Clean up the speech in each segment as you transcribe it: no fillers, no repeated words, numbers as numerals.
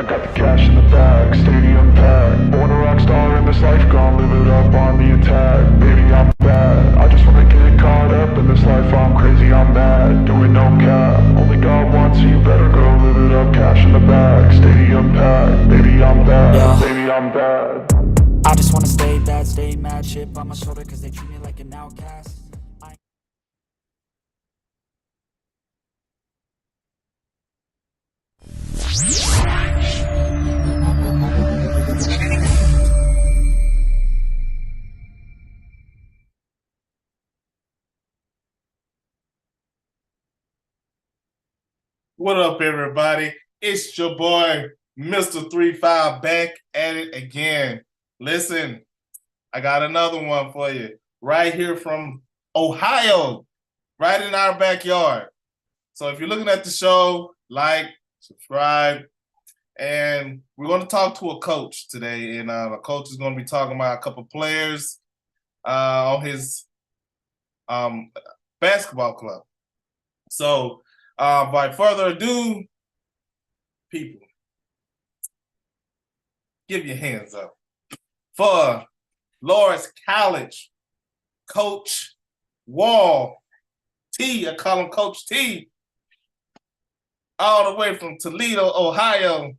got the cash in the bag, stadium packed. Born a rock star in this life, gon' live it up on the attack. Baby, I'm bad, I just wanna get caught up in this life. I'm crazy, I'm mad, doing no cap. Only God wants you, better go live it up. Cash in the bag, stadium packed. Baby, I'm bad, Yeah. baby, I'm bad. I just wanna stay bad, stay mad, chip on my shoulder cause they treat me like an outcast. What up, everybody? It's your boy, Mr. 35, back at it again. Listen, I got another one for you right here from Ohio, right in our backyard. So if you're looking at the show, like, subscribe, and we're going to talk to a coach today. And the coach is going to be talking about a couple players on his basketball club. So by further ado, people, give your hands up for Loras College Coach Wall T. I call him Coach T. All the way from Toledo, Ohio.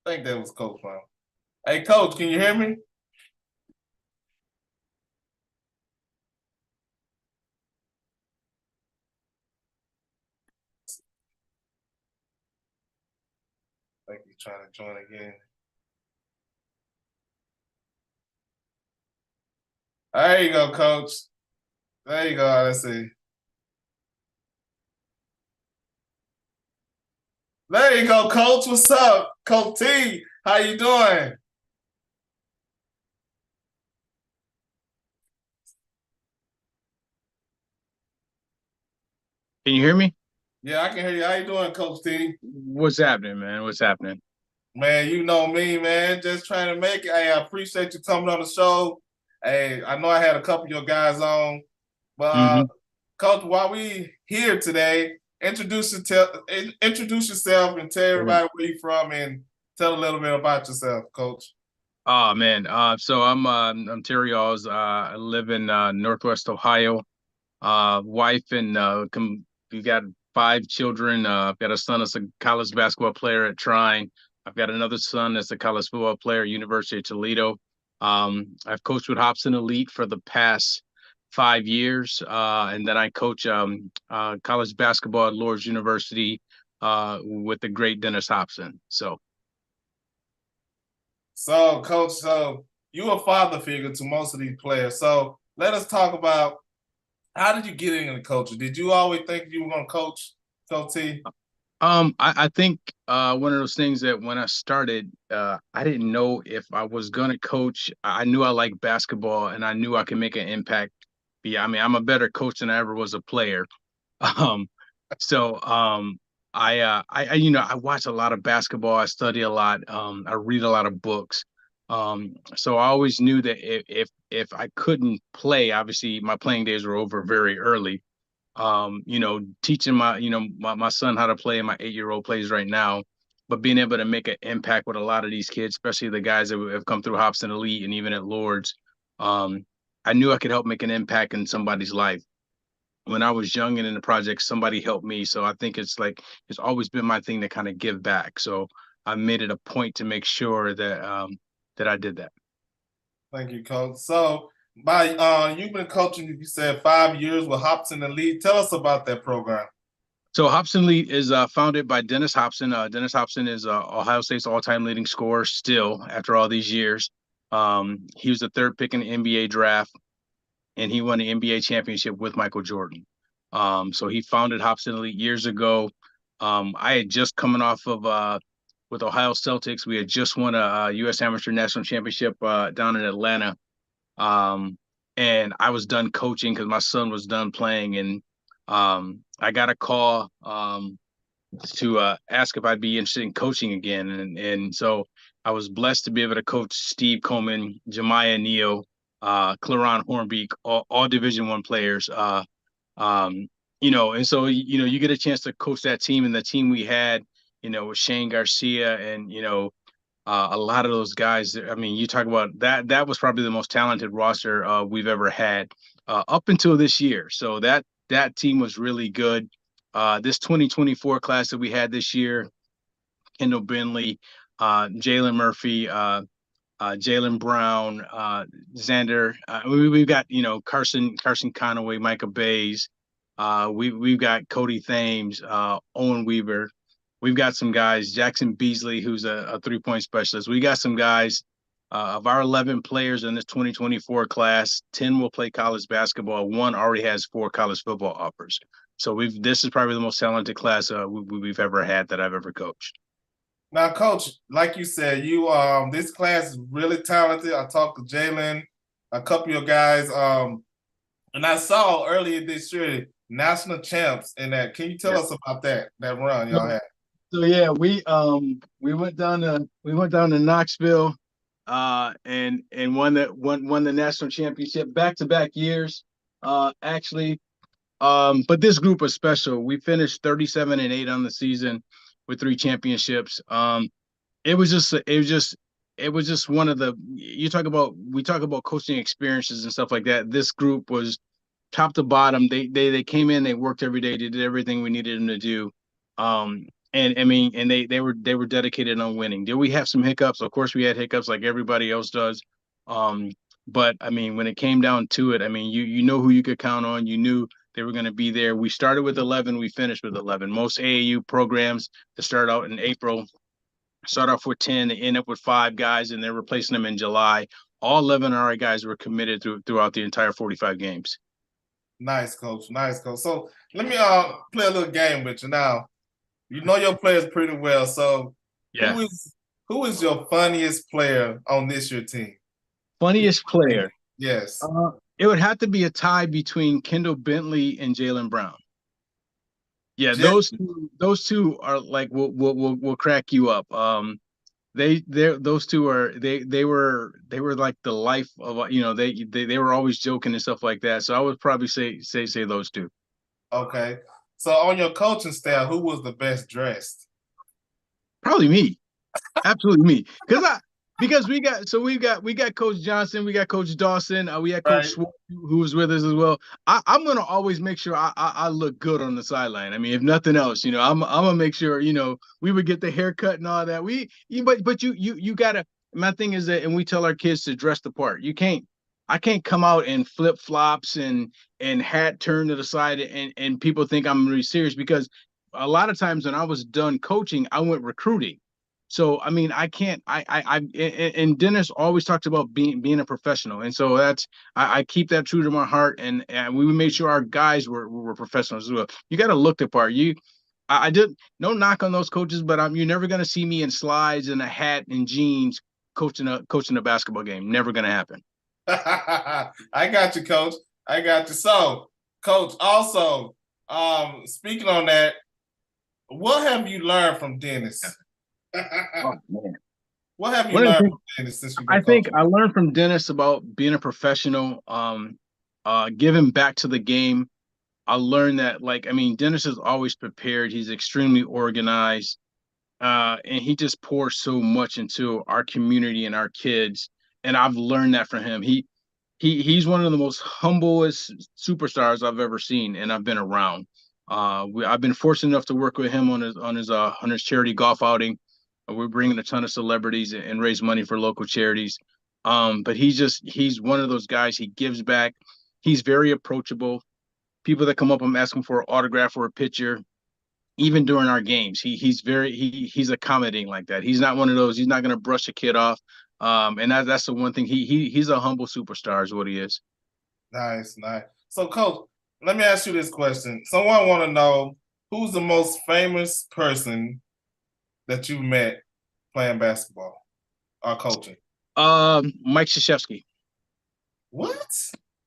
I think that was Coach Brown. Hey, Coach, can you hear me? I think he's trying to join again. There you go, Coach. There you go. Let's see. There you go, Coach. What's up? Coach T, how you doing? Can you hear me? Yeah, I can hear you. How you doing, Coach T? What's happening, man? What's happening? Man, you know me, man. Just trying to make it. Hey, I appreciate you coming on the show. Hey, I know I had a couple of your guys on, but Coach, while we here today, introduce yourself and tell everybody where you're from and tell a little bit about yourself, Coach. Oh man. So I'm Terry Oz. I live in Northwest Ohio. Wife and we got 5 children. I've got a son that's a college basketball player at Trine. I've got another son that's a college football player at University of Toledo. I've coached with Hobson Elite for the past 5 years, and then I coach college basketball at Lourdes University with the great Dennis Hobson. So, Coach, you a father figure to most of these players. So let us talk about how did you get into coaching? Did you always think you were going to coach, Coach T? I think one of those things that when I started, I didn't know if I was gonna coach. I knew I liked basketball and I knew I could make an impact. Yeah, I mean, I'm a better coach than I ever was a player. Um, so I watch a lot of basketball. I study a lot. I read a lot of books. So I always knew that if I couldn't play, obviously my playing days were over very early. Teaching my son how to play, and my 8-year-old plays right now, but being able to make an impact with a lot of these kids, especially the guys that have come through Hobson Elite and even at Lourdes, I knew I could help make an impact in somebody's life. When I was young and in the project, somebody helped me. So I think it's always been my thing to kind of give back. So I made it a point to make sure that that I did that. Thank you, Coach. So you've been coaching, you said 5 years with Hobson Elite. Tell us about that program. So Hobson Elite is founded by Dennis Hobson. Dennis Hobson is Ohio State's all-time leading scorer still after all these years. He was the 3rd pick in the NBA draft, and he won the NBA championship with Michael Jordan. So he founded Hobson Elite years ago. I had just coming off of with Ohio Celtics. We had just won a U.S. Amateur National Championship down in Atlanta. And I was done coaching because my son was done playing, and I got a call to ask if I'd be interested in coaching again. And so I was blessed to be able to coach Steve Coleman, Jemiah Neal, Claron Hornbeek, all Division I players. And so, you get a chance to coach that team, and the team we had, with Shane Garcia and, a lot of those guys. I mean, you talk about that. That was probably the most talented roster we've ever had up until this year. So that team was really good. This 2024 class that we had this year, Kendall Bentley, Jalen Murphy, Jalen Brown, Xander. We've got Carson Conaway, Micah Bays. We've got Cody Thames, Owen Weaver. We've got some guys, Jackson Beasley, who's a 3-point specialist. We got some guys of our 11 players in this 2024 class. 10 will play college basketball. One already has 4 college football offers. So this is probably the most talented class we've ever had that I've ever coached. Now, Coach, like you said, this class is really talented. I talked to Jalen, a couple of guys, and I saw earlier this year national champs in that. Can you tell us about that run y'all had? So yeah, we went down to Knoxville, and won the national championship back-to-back years, actually. But this group was special. We finished 37-8 on the season with 3 championships. It was just one of the, we talk about coaching experiences and stuff like that. This group was top to bottom. They came in, they worked every day, they did everything we needed them to do. And I mean, and they were dedicated on winning. Did we have some hiccups? Of course we had hiccups like everybody else does. But I mean, when it came down to it, I mean, you know who you could count on. You knew they were going to be there. We started with 11. We finished with 11. Most AAU programs that start out in April start off with 10. They end up with 5 guys, and they're replacing them in July. All 11 of our guys were committed throughout the entire 45 games. Nice, Coach. Nice, Coach. So let me play a little game with you now. You know your players pretty well. So yeah, who is your funniest player on this year team? Funniest player? Yes. It would have to be a tie between Kendall Bentley and Jalen Brown. Yeah, those two are like will crack you up. Those two are they were like the life of they were always joking and stuff like that. So I would probably say those two. Okay. So on your coaching staff, who was the best dressed? Probably me. Absolutely me. Because we got Coach Johnson, we got Coach Dawson, we had Coach Schwartz, who was with us as well. I'm gonna always make sure I look good on the sideline. I mean, if nothing else, I'm gonna make sure we would get the haircut and all that. But you gotta. My thing is that, and we tell our kids to dress the part. I can't come out in flip flops and hat turned to the side and people think I'm really serious, because a lot of times when I was done coaching, I went recruiting. So, I mean, I can't, and Dennis always talks about being a professional. And so I keep that true to my heart. And we made sure our guys were professionals as well. You got to look the part. I did no knock on those coaches, but you're never going to see me in slides and a hat and jeans coaching a basketball game. Never going to happen. I got you, Coach. I got you. So, Coach, also, speaking on that, what have you learned from Dennis? Oh, man. What have you learned from Dennis since you've been coaching? I learned from Dennis about being a professional, giving back to the game. I learned that, Dennis is always prepared. He's extremely organized, and he just pours so much into our community and our kids. And I've learned that from him. He's one of the most humblest superstars I've ever seen, and I've been around. I've been fortunate enough to work with him on his charity golf outing. We're bringing a ton of celebrities and raise money for local charities. But he's one of those guys. He gives back. He's very approachable. People that come up and ask him for an autograph or a picture, even during our games, he's accommodating like that. He's not one of those. He's not going to brush a kid off. And that's the one thing. He's a humble superstar is what he is. Nice. So, Coach, let me ask you this question. Someone want to know, who's the most famous person that you met playing basketball or coaching? Mike Krzyzewski. What?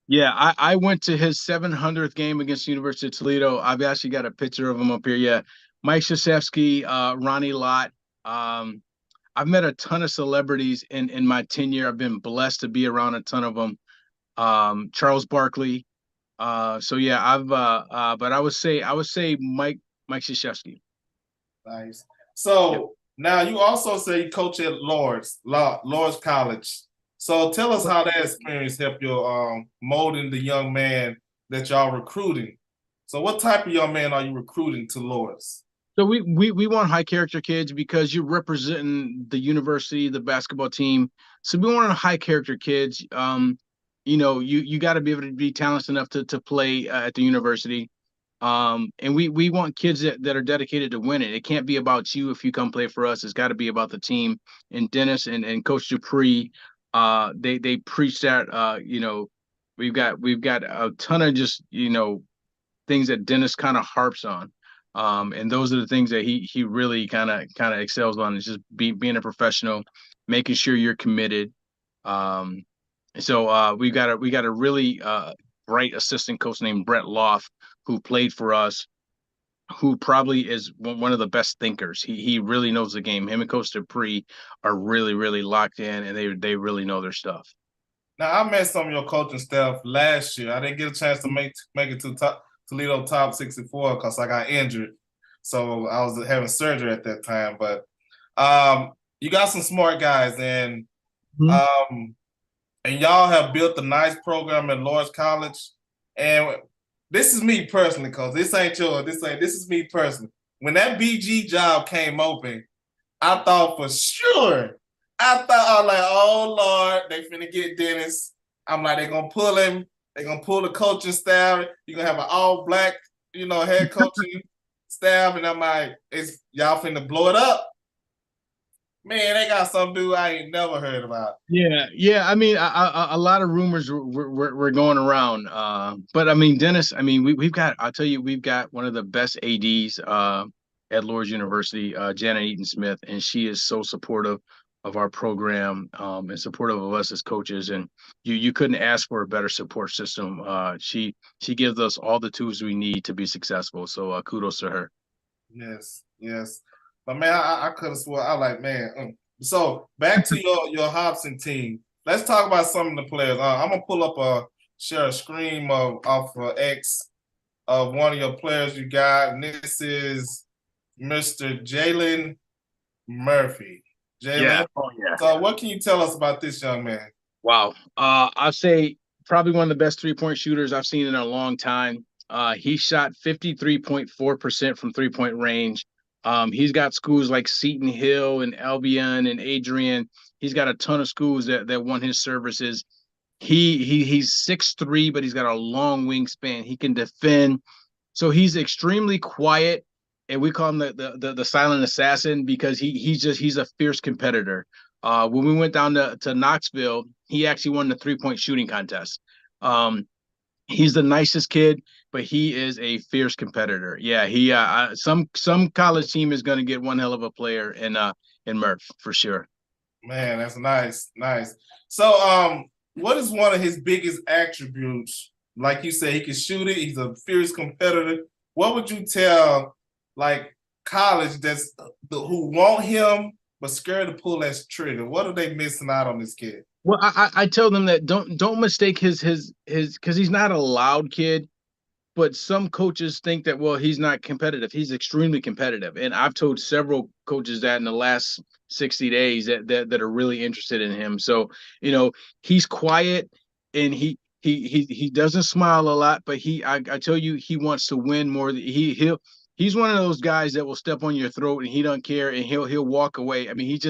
Yeah, I went to his 700th game against the University of Toledo. I've actually got a picture of him up here. Yeah, Mike Krzyzewski, Ronnie Lott. I've met a ton of celebrities in my tenure. I've been blessed to be around a ton of them. Charles Barkley. So yeah, but I would say Mike Krzyzewski. Nice. So now you also say you coach at Lord's College. So tell us how that experience helped you molding the young man that y'all recruiting. So what type of young man are you recruiting to Lord's? So we want high character kids because you're representing the university, the basketball team. So we want high character kids. You got to be able to be talented enough to play at the university. And we want kids that are dedicated to winning. It can't be about you if you come play for us. It's got to be about the team. And Dennis and Coach Dupree, they preach that. We've got a ton of just things that Dennis kind of harps on. And those are the things that he really kind of excels on, is just being a professional, making sure you're committed. So we got a really bright assistant coach named Brett Loff, who played for us, who probably is one of the best thinkers. He really knows the game. Him and Coach Dupree are really, really locked in, and they really know their stuff. Now, I met some of your coaching staff last year. I didn't get a chance to make it to Toledo Top 64 because I got injured. So I was having surgery at that time. But you got some smart guys, and y'all have built a nice program at Lord's College. And this is me personally, because this ain't yours. This is me personally. When that BG job came open, I thought for sure. I was like, oh Lord, they finna get Dennis. I'm like, they're gonna pull him. They're gonna pull the coaching staff. You're gonna have an all-black, head coaching staff. And I'm like, y'all finna blow it up. Man, they got some dude I ain't never heard about. Yeah. I mean, a lot of rumors were going around. But I mean, Dennis, I mean, we've got one of the best ADs at Lourdes University, Janet Eaton Smith, and she is so supportive of our program and supportive of us as coaches. And you couldn't ask for a better support system. She gives us all the tools we need to be successful. So kudos to her. Yes. But man, I could have swore, I like, man. So back to your Hobson team. Let's talk about some of the players. I'm gonna pull up share a screen off of X of one of your players you got, and this is Mr. Jalen Murphy. Jalen. Yeah. Oh, yeah. So what can you tell us about this young man? Wow. I'd say probably one of the best three-point shooters I've seen in a long time. He shot 53.4% from three-point range. He's got schools like Seton Hill and Albion and Adrian. He's got a ton of schools that want his services. He's 6'3", but he's got a long wingspan. He can defend. So he's extremely quiet, and we call him the silent assassin because he's a fierce competitor. When we went down to Knoxville, he actually won the three-point shooting contest. He's the nicest kid, but he is a fierce competitor. Yeah, some college team is going to get one hell of a player in Murph for sure. Man, that's nice. So, what is one of his biggest attributes? Like you said, he can shoot it. He's a fierce competitor. What would you tell like college who want him but scared to pull that trigger? What are they missing out on this kid? Well, I tell them that don't mistake his because he's not a loud kid, but some coaches think that, well, he's not competitive. He's extremely competitive, and I've told several coaches that in the last 60 days that are really interested in him. So he's quiet and he doesn't smile a lot, but I tell you, he wants to win more. He's one of those guys that will step on your throat and he don't care, and he'll walk away. I mean, he's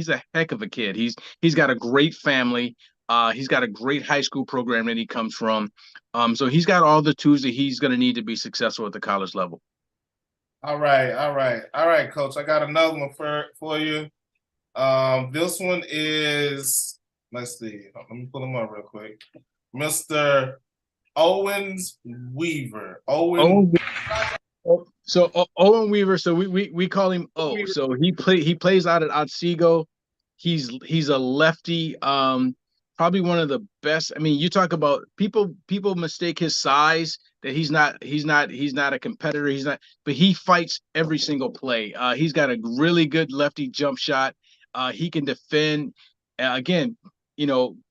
a heck of a kid. He's got a great family. He's got a great high school program that he comes from. So he's got all the tools that he's going to need to be successful at the college level. All right, Coach. I got another one for you. This one is, let's see. Let me pull him up real quick. Mr. Owens Weaver. Owen Weaver. So we call him O. So he plays out at Otsego. He's a lefty. Probably one of the best. I mean, you talk about people mistake his size that he's not a competitor. But he fights every single play. He's got a really good lefty jump shot. He can defend. Again,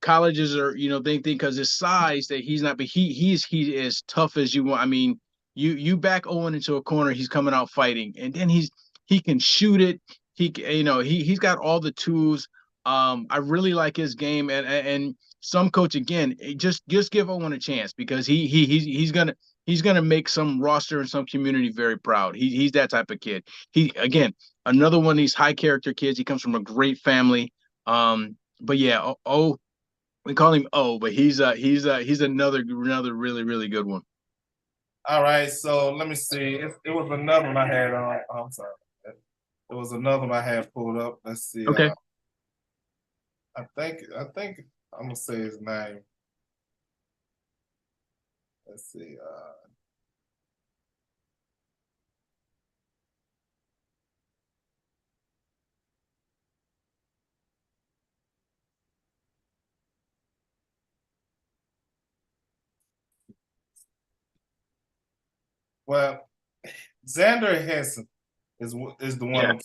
colleges are, they think because his size that he's not, but he is tough as you want. I mean, You back Owen into a corner, he's coming out fighting, and then he can shoot it. He's got all the tools. I really like his game, and some coach again, just give Owen a chance because he's gonna make some roster and some community very proud. He's that type of kid. He again another one of these high character kids. He comes from a great family. But yeah, we call him O, but he's another really good one. All right, so let me see. It was another one I had on. I'm sorry. It was another one I had pulled up. Let's see. Okay. I think I'm gonna say his name. Let's see. Well, Xander Hessen is the one I'm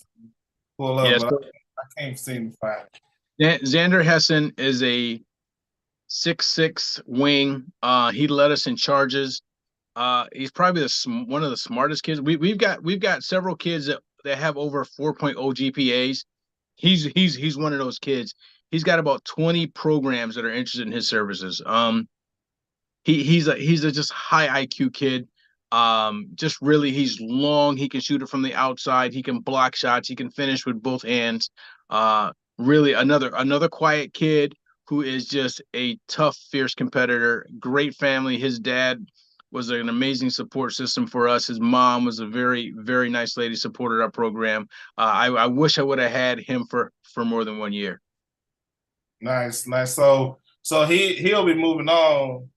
pull up, Yes. but I can't seem to find it. Xander Hessen is a 6'6" wing. He led us in charges. He's probably one of the smartest kids. We've got several kids that have over 4.0 GPAs. He's one of those kids. He's got about 20 programs that are interested in his services. He's a just high IQ kid. Just really, he's long. He can shoot it from the outside. He can block shots. He can finish with both hands. Really another quiet kid who is just a tough, fierce competitor. Great family. His dad was an amazing support system for us. His mom was a very, very nice lady, supported our program. I wish I would have had him for more than 1 year. Nice. So he'll be moving on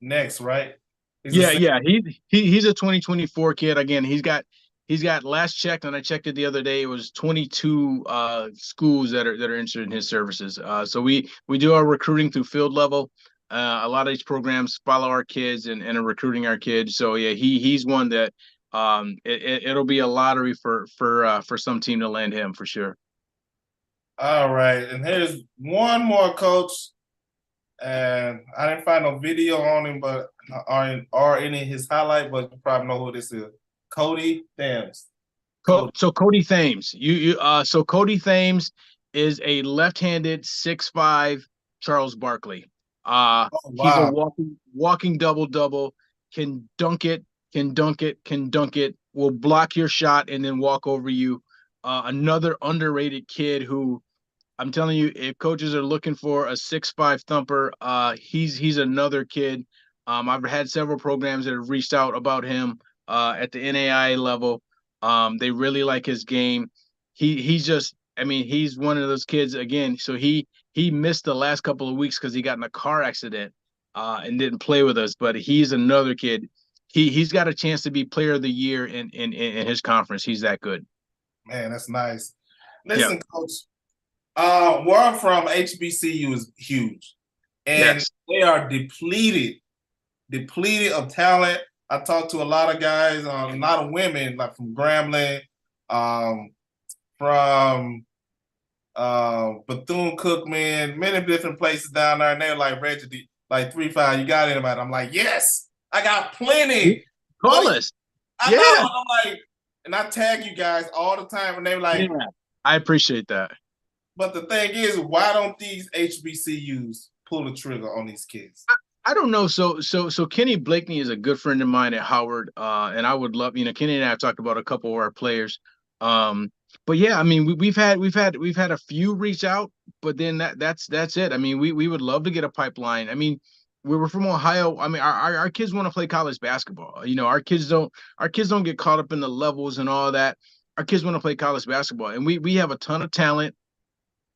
next, right? He's a 2024 kid. Again, he's got last checked, and I checked it the other day. It was 22 schools that are interested in his services. So we do our recruiting through field level. A lot of these programs follow our kids and are recruiting our kids. So yeah, he's one that it'll be a lottery for some team to land him for sure. All right, and here's one more coach, and I didn't find no video on him, but or any of his highlight, but you probably know who this is. Cody Thames. So Cody Thames, so Cody Thames is a left-handed 6'5" Charles Barkley. Wow. He's a walking double, can dunk it, will block your shot and then walk over you. Another underrated kid who, I'm telling you, if coaches are looking for a 6'5" thumper, he's another kid. I've had several programs that have reached out about him at the NAIA level. They really like his game. He's one of those kids again. So he missed the last couple of weeks because he got in a car accident and didn't play with us. But he's another kid. He's got a chance to be player of the year in his conference. He's that good. Man, that's nice. Listen, Coach, where I'm from, HBCU is huge. And they are depleted of talent. I talked to a lot of guys, a lot of women, like from Grambling, from Bethune-Cookman, many different places down there, and they're like, Reggie, like 3-5, you got anybody? I'm like, yes, I got plenty. Call us. I know. I'm like, and I tag you guys all the time, and they're like, I appreciate that. But the thing is, why don't these HBCUs pull the trigger on these kids? I don't know. So Kenny Blakeney is a good friend of mine at Howard, and I would love, Kenny and I have talked about a couple of our players. But yeah, I mean, we've had a few reach out, but then that's it. I mean, we would love to get a pipeline. I mean, we're from Ohio. I mean, our kids want to play college basketball. Our kids don't get caught up in the levels and all that. Our kids want to play college basketball, and we have a ton of talent.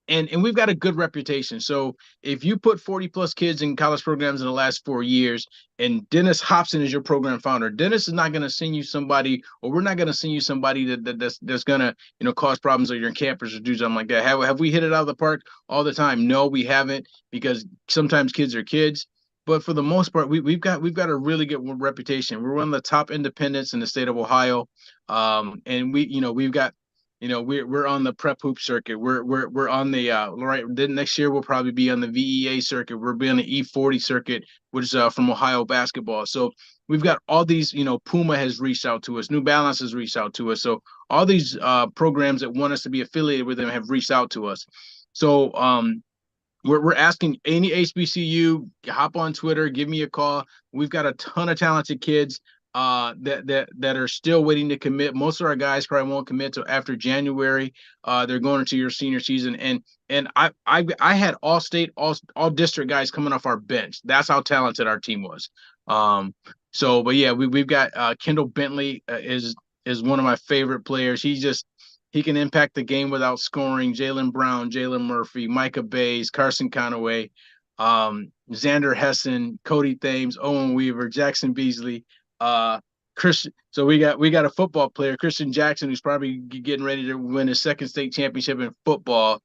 And we've got a good reputation. So if you put 40 plus kids in college programs in the last 4 years, and Dennis Hobson is your program founder, Dennis is not going to send you somebody, or we're not going to send you somebody that's going to cause problems on your campus or do something like that. Have we hit it out of the park all the time? No, we haven't, because sometimes kids are kids. But for the most part, we've got a really good reputation. We're one of the top independents in the state of Ohio, and we've got we're on the prep hoop circuit. We're on the right. Then next year we'll probably be on the VEA circuit. We'll be on the E40 circuit, which is from Ohio basketball. So we've got all these. Puma has reached out to us. New Balance has reached out to us. So all these programs that want us to be affiliated with them have reached out to us. So we're asking any HBCU, hop on Twitter, give me a call. We've got a ton of talented kids that are still waiting to commit. Most of our guys probably won't commit till after January. They're going into your senior season, and I had all state, all district guys coming off our bench. That's how talented our team was. But yeah, we've got Kendall Bentley is one of my favorite players. He can impact the game without scoring. Jalen Brown, Jalen Murphy, Micah Bays, Carson Conaway, Xander Hessen, Cody Thames, Owen Weaver, Jackson Beasley, Christian. So we got a football player, Christian Jackson, who's probably getting ready to win his second state championship in football.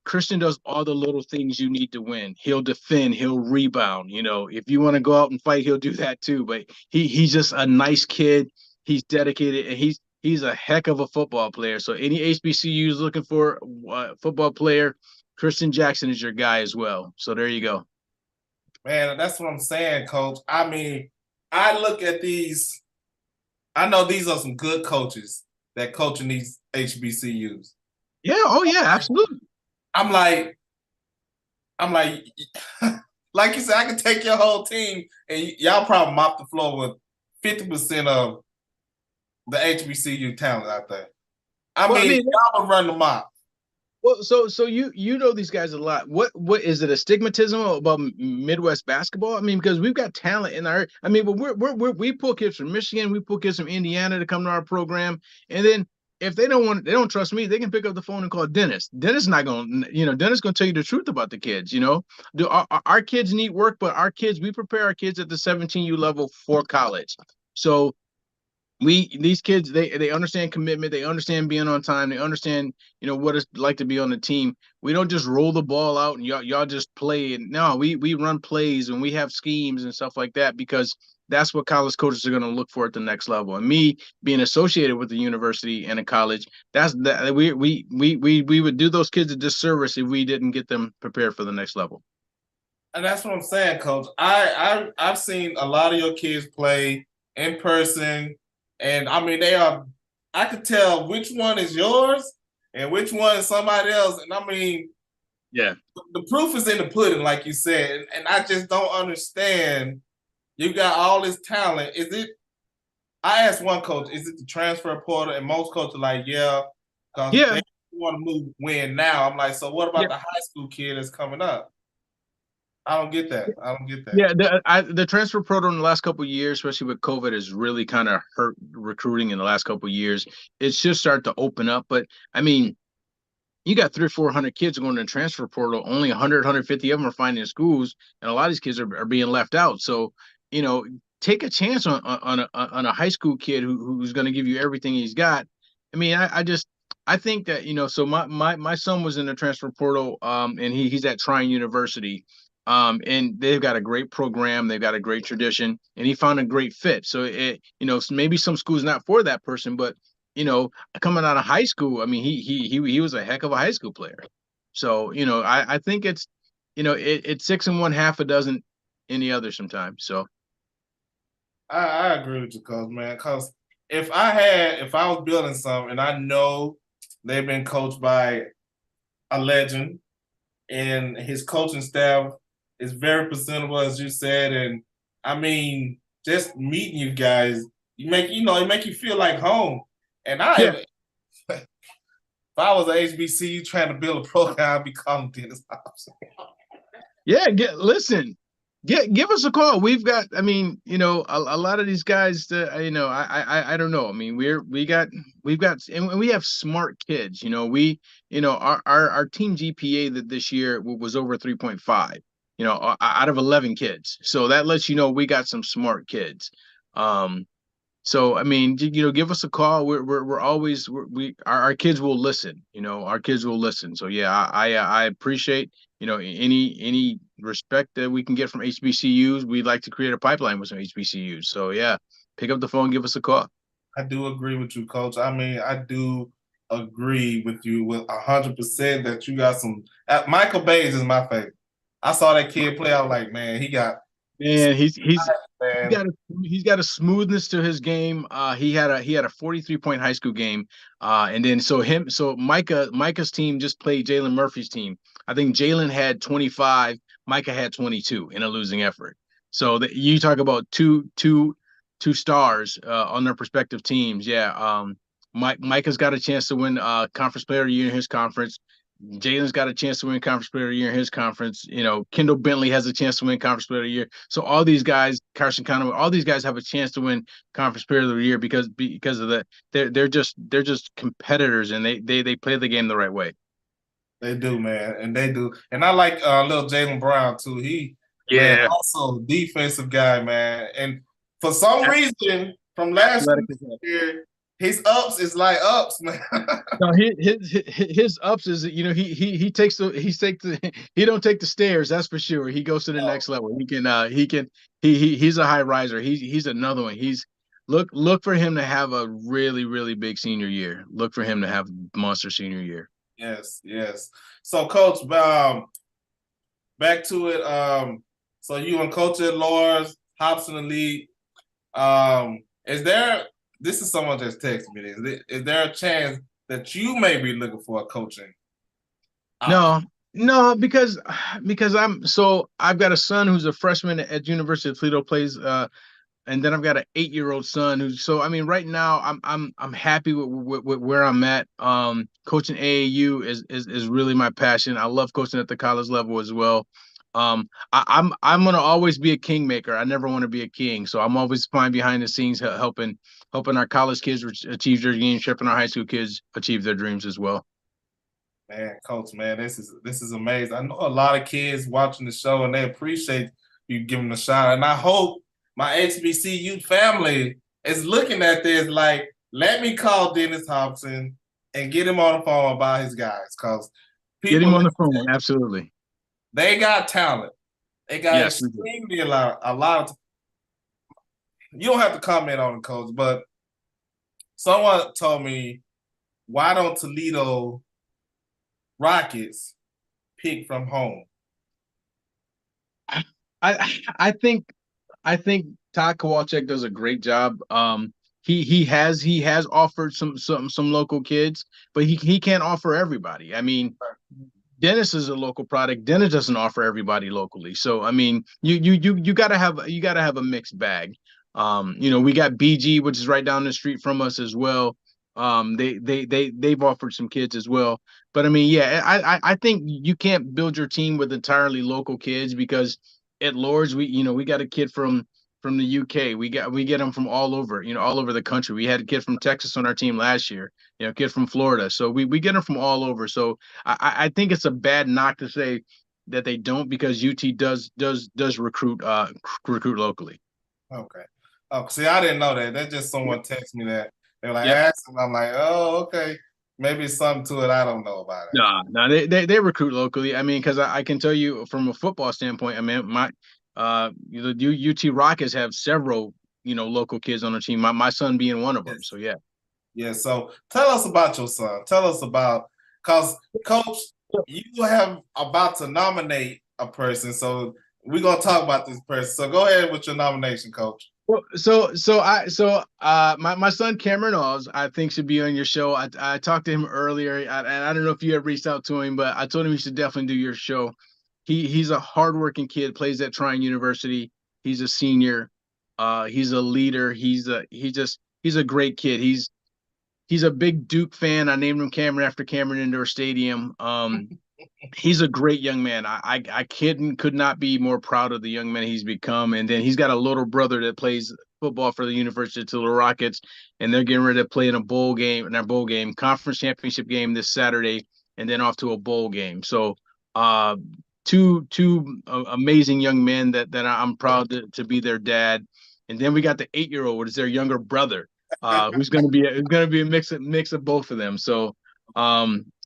Christian does all the little things you need to win. He'll defend, he'll rebound. If you want to go out and fight, he'll do that too. But he's just a nice kid. He's dedicated, and he's a heck of a football player. So any HBCU is looking for a football player, Christian Jackson is your guy as well. So there you go. Man, that's what I'm saying, Coach. I mean, I look at these. I know these are some good coaches that coaching these HBCUs. Yeah. Oh yeah. Absolutely. I'm like, like you said, I can take your whole team, and y'all probably mop the floor with 50% of the HBCU talent out there. I mean, y'all will run the mop. Well, so you know these guys a lot. What is it, a stigmatism about Midwest basketball? I mean, because we've got talent in our. I mean, but we pull kids from Michigan, we pull kids from Indiana to come to our program, and then if they don't trust me, they can pick up the phone and call Dennis. Dennis not gonna, Dennis gonna tell you the truth about the kids. Do our kids need work, but we prepare our kids at the 17U level for college. So these kids, they understand commitment, they understand being on time, they understand what it's like to be on the team. We don't just roll the ball out and y'all just play. And no, we run plays and we have schemes and stuff like that, because that's what college coaches are going to look for at the next level. And me being associated with the university and a college, we would do those kids a disservice if we didn't get them prepared for the next level. And that's what I'm saying, Coach. I've seen a lot of your kids play in person. And I mean, I could tell which one is yours and which one is somebody else. And I mean, yeah, the proof is in the pudding, like you said. And I just don't understand. You got all this talent. I asked one coach, is it the transfer portal? And most coaches are like, yeah, because they want to win now. I'm like, so what about the high school kid that's coming up? I don't get that. Yeah, the transfer portal in the last couple of years, especially with COVID, has really kind of hurt recruiting in the last couple of years. It's just starting to open up. But, I mean, you got 300 or 400 kids going to the transfer portal. Only 100, 150 of them are finding schools, and a lot of these kids are being left out. So, take a chance on a high school kid who's going to give you everything he's got. I mean, I think that, so my son was in the transfer portal, and he's at Trine University. And they've got a great program, they've got a great tradition, and he found a great fit. So maybe some schools not for that person, but coming out of high school, I mean, he was a heck of a high school player. So I think it's it's 6 and 1/2 a dozen any other sometimes. So I agree with you, Coach, man. Because if I was building something, and I know they've been coached by a legend, and his coaching staff is very presentable, as you said, and I mean, just meeting you guys, it make you feel like home. And if I was an HBCU trying to build a program, I'd be calling Dennis Hobson. Yeah, give us a call. We've got, I mean, a lot of these guys that, I don't know. I mean, we've got, and we have smart kids. Our team GPA this year was over 3.5. Out of 11 kids. So that lets you know we got some smart kids. So I mean, give us a call. We're always our kids will listen. Our kids will listen. So yeah, I appreciate any respect that we can get from HBCUs. We'd like to create a pipeline with some HBCUs. So yeah, pick up the phone, give us a call. I do agree with you, Coach. I mean, I do agree with you with 100% that you got some. Michael Bays is my favorite. I saw that kid play. I was like, man, he got Man, man. he's got a smoothness to his game. He had a 43-point high school game. And then so Micah's team just played Jalen Murphy's team. I think Jalen had 25, Micah had 22 in a losing effort. So you talk about two stars on their respective teams. Yeah. Micah's got a chance to win conference player of the year in his conference. Jalen's got a chance to win Conference Player of the Year in his conference. You know, Kendall Bentley has a chance to win Conference Player of the Year. So all these guys, Carson Conway, all these guys have a chance to win Conference Player of the Year because of the they're just competitors and they play the game the right way. They do, man, and they do. And I like little Jalen Brown too. Man, also defensive guy, man. And for some reason, from last year, his ups is like ups, man. No, his ups is, you know, he don't take the stairs, that's for sure. He goes to the next level. He's a high riser. He's another one. Look for him to have a really, really big senior year. Look for him to have monster senior year. Yes. So, Coach, back to it. So you and Coach at Loras, Hobson Elite. This is someone just texted me. Is there a chance that you may be looking for a coaching? No, because I've got a son who's a freshman at University of Toledo, plays and then I've got an 8-year-old son I mean, right now I'm happy with where I'm at. Coaching AAU is really my passion. I love coaching at the college level as well. I'm gonna always be a kingmaker. I never want to be a king, so I'm always fine behind the scenes helping our college kids achieve their dreams, helping our high school kids achieve their dreams as well. Man, Coach, man, this is amazing. I know a lot of kids watching the show and they appreciate you giving them a shot. And I hope my HBCU family is looking at this like, let me call Dennis Hobson and get him on the phone about his guys, because get him on the phone, absolutely. They got talent. They got extremely a lot of. You don't have to comment on it, Coach, but someone told me, why don't Toledo Rockets pick from home? I think Todd Kowalczyk does a great job. He has offered some local kids, but he can't offer everybody. I mean, Dennis is a local product. Dennis doesn't offer everybody locally. So I mean, you gotta have a mixed bag. You know, we got BG, which is right down the street from us as well. They've offered some kids as well. But I mean, yeah, I think you can't build your team with entirely local kids, because at Loras we got a kid from the UK. We get them from all over, all over the country. We had a kid from Texas on our team last year, a kid from Florida. So we get them from all over. So I think it's a bad knock to say that they don't, because UT does recruit locally. Okay. Oh, see, I didn't know that. That's just someone texted me that. They're like, asking. I'm like, oh, okay. Maybe something to it I don't know about it. No, they recruit locally. I mean, because I can tell you from a football standpoint, I mean, the UT Rockets have several, local kids on the team. My son being one of them. So yeah. Yeah. So tell us about your son. Tell us about, because Coach, you have about to nominate a person. So we're gonna talk about this person. So go ahead with your nomination, Coach. Well, my son Cameron Oz, I think, should be on your show. I talked to him earlier, and I don't know if you ever reached out to him, but I told him he should definitely do your show. He's a hardworking kid, plays at Trine University. He's a senior. He's a leader. He's a great kid. He's a big Duke fan. I named him Cameron after Cameron Indoor Stadium. He's a great young man. I could not be more proud of the young man he's become. And then he's got a little brother that plays football for the University of Toledo Rockets, and they're getting ready to play in a conference championship game this Saturday, and then off to a bowl game. So two amazing young men that I'm proud to be their dad. And then we got the 8-year-old, which is their younger brother, who's going to be a mix of both of them. So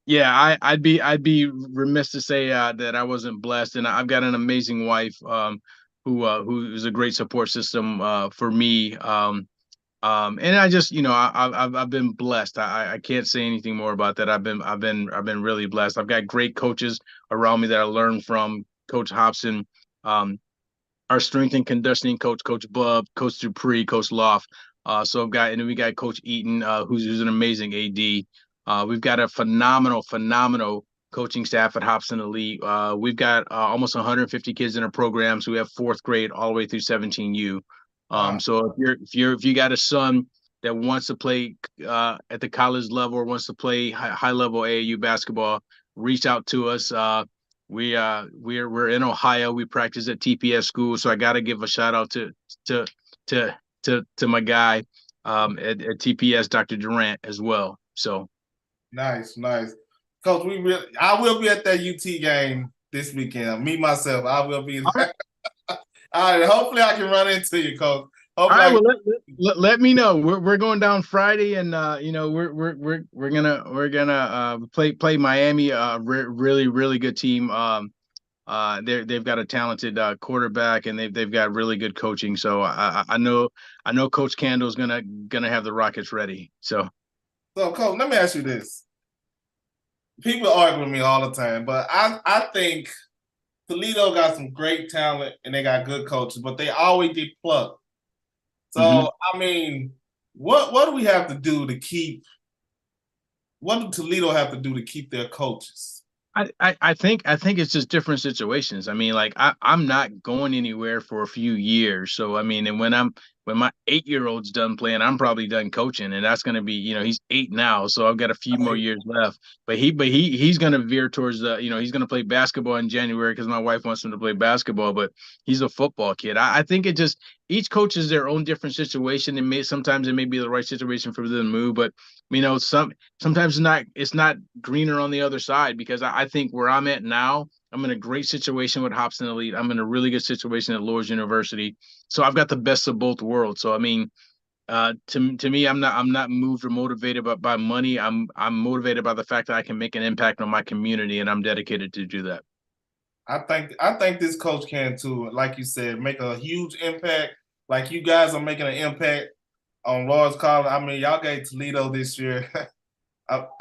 yeah, I'd be remiss to say that I wasn't blessed, and I've got an amazing wife who is a great support system for me. And I just, I've been blessed. I can't say anything more about that. I've been really blessed. I've got great coaches around me that I learned from. Coach Hobson, um, our strength and conditioning coach, Coach Bub, Coach Dupree, Coach Loft. And then we got Coach Eaton, who's an amazing AD. We've got a phenomenal coaching staff at Hobson Elite. We've got almost 150 kids in our program, so we have fourth grade all the way through 17U. Wow. So if you got a son that wants to play at the college level or wants to play high level AAU basketball, reach out to us. We're in Ohio. We practice at TPS school, so I got to give a shout out to my guy at TPS, Dr. Durant, as well. So Nice. Coach, I will be at that UT game this weekend. Me myself, I will be. all right, All right, hopefully I can run into you, Coach. all Hopefully right. I Well, let me know. We're going down Friday, and we're gonna play Miami. Really good team. They've got a talented quarterback, and they've got really good coaching. So I know Coach Candle's gonna have the Rockets ready. So Coach, let me ask you this. People argue with me all the time, but I think Toledo got some great talent and they got good coaches, but they always get plucked. So Mhm. I mean, what do we have to do to keep? What do Toledo have to do to keep their coaches? I think it's just different situations. I mean, like I'm not going anywhere for a few years. So I mean, and when my 8-year-old's done playing, I'm probably done coaching, and that's gonna be, he's 8 now, so I've got a few more years left. But he's gonna veer towards he's gonna play basketball in January because my wife wants him to play basketball, but he's a football kid. I think it just each coach is their own different situation. Sometimes it may be the right situation for them to move, but sometimes it's not greener on the other side because I think where I'm at now, I'm in a great situation with Hobson Elite. I'm in a really good situation at Lourdes University. So I've got the best of both worlds. So I mean, to me, I'm not moved or motivated by money. I'm motivated by the fact that I can make an impact on my community, and I'm dedicated to do that. I think this coach can too. Like you said, make a huge impact. Like you guys are making an impact on Lawrence College. I mean, y'all gave Toledo this year.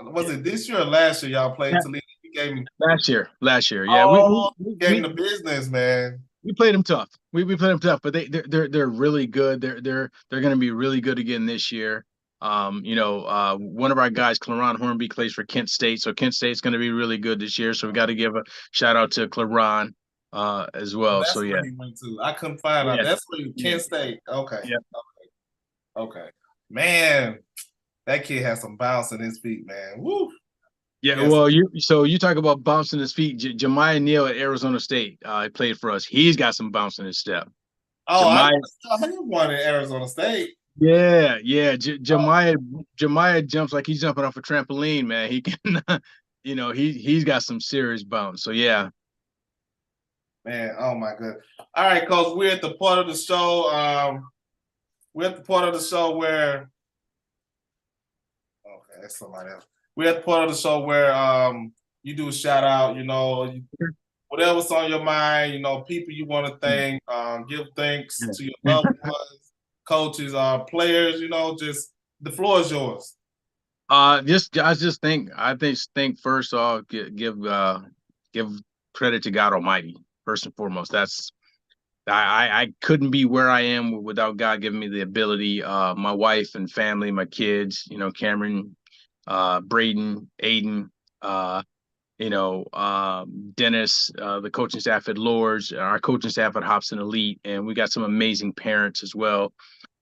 Was it this year or last year y'all played Yeah. Toledo? You gave me Last year, yeah, you gave me the business, man. we played them tough. We played them tough, but they're really good. They're going to be really good again this year. One of our guys, Claron Hornby, plays for Kent State, so Kent State's going to be really good this year. So we got to give a shout out to Claron as Oh, well. that's So where yeah, he went to. I couldn't find out. yeah, That's where yeah, Kent State. Okay. yeah. Okay. Man, that kid has some bounce in his feet, man. Woo. Yeah, Yes. well, you talk about bouncing his feet. Jemiah Neal at Arizona State, he played for us. He's got some bounce in his step. Oh, I Jemiah, saw him one in Arizona State. yeah. Jemiah jumps like he's jumping off a trampoline, man. He can, he's got some serious bounce. So yeah. Man, oh my god. All right, Coach, we're at the part of the show. We're at the part of the show where okay, that's somebody else. We're at the part of the show where you do a shout out, whatever's on your mind, people you want to thank, give thanks to your loved ones, coaches, players, just the floor is yours. I think first I'll give credit to God Almighty first and foremost. I couldn't be where I am without God giving me the ability. My wife and family, my kids, Cameron, Braden, Aiden, Dennis, the coaching staff at Lourdes, our coaching staff at Hobson Elite, and we got some amazing parents as well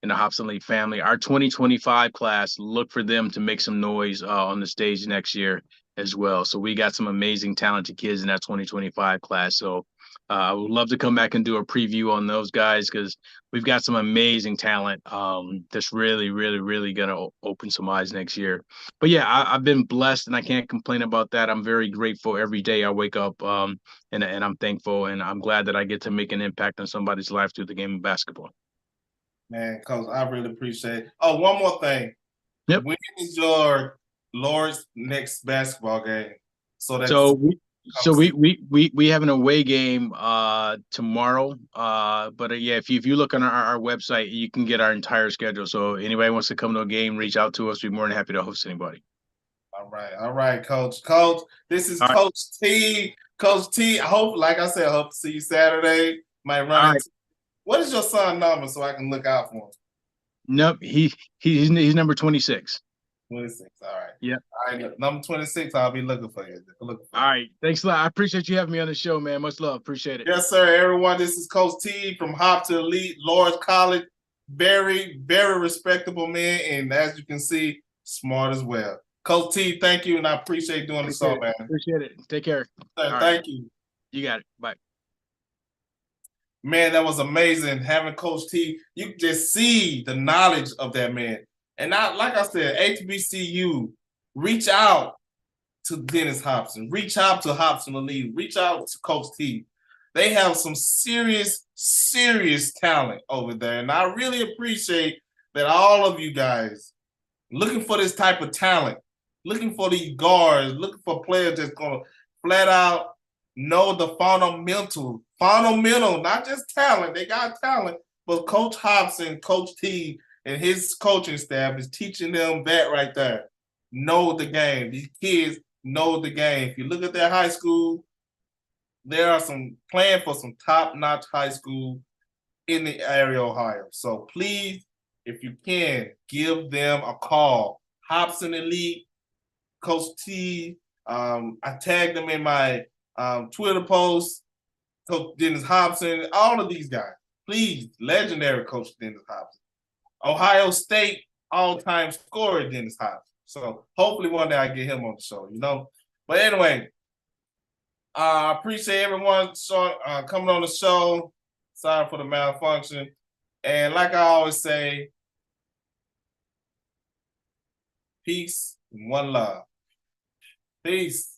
in the Hobson Elite family. Our 2025 class, look for them to make some noise on the stage next year as well. So we got some amazing, talented kids in that 2025 class. So I would love to come back and do a preview on those guys because we've got some amazing talent that's really, really, really going to open some eyes next year. But yeah, I've been blessed and I can't complain about that. I'm very grateful every day I wake up and I'm thankful and I'm glad that I get to make an impact on somebody's life through the game of basketball. Man, Coach, I really appreciate it. Oh, one more thing. Yep. When is your Lourdes next basketball game? So So we have an away game tomorrow. But yeah, if you look on our website, you can get our entire schedule. So anybody wants to come to a game, reach out to us. We're more than happy to host anybody. All right, Coach. Coach, this is All right. Coach T. Coach T. I hope, like I said, I hope to see you Saturday. Might run All into. right. What is your son's number so I can look out for him? Nope, he's number 26. 26. All right. Yeah. All right. Number 26. I'll be looking for you. All right. Thanks a lot. I appreciate you having me on the show, man. Much love. Appreciate it. Yes, sir. Everyone, this is Coach T from Hop to Elite, Lawrence College. Very, very respectable man, and as you can see, smart as well. Coach T, thank you, and I appreciate doing the show, man. Appreciate it. Take care. Sir, thank you. You got it. Bye. Man, that was amazing having Coach T. You can just see the knowledge of that man. And like I said, HBCU, reach out to Dennis Hopson, reach out to Hopson Elite, reach out to Coach T. They have some serious, serious talent over there. And I really appreciate that all of you guys looking for this type of talent, looking for these guards, looking for players that's going to flat out know the fundamental, not just talent. They got talent, but Coach Hopson, Coach T, and his coaching staff is teaching them that right there. Know the game. These kids know the game. If you look at their high school, there are some playing for some top-notch high school in the area of Ohio. So please, if you can, give them a call. Hopson Elite, Coach T. I tagged them in my Twitter post. Coach Dennis Hopson, all of these guys. Please, legendary Coach Dennis Hopson. Ohio State all-time scorer Dennis Hopson. So hopefully one day I get him on the show, you know. But anyway, I appreciate everyone coming on the show. Sorry for the malfunction. And like I always say, peace and one love. Peace.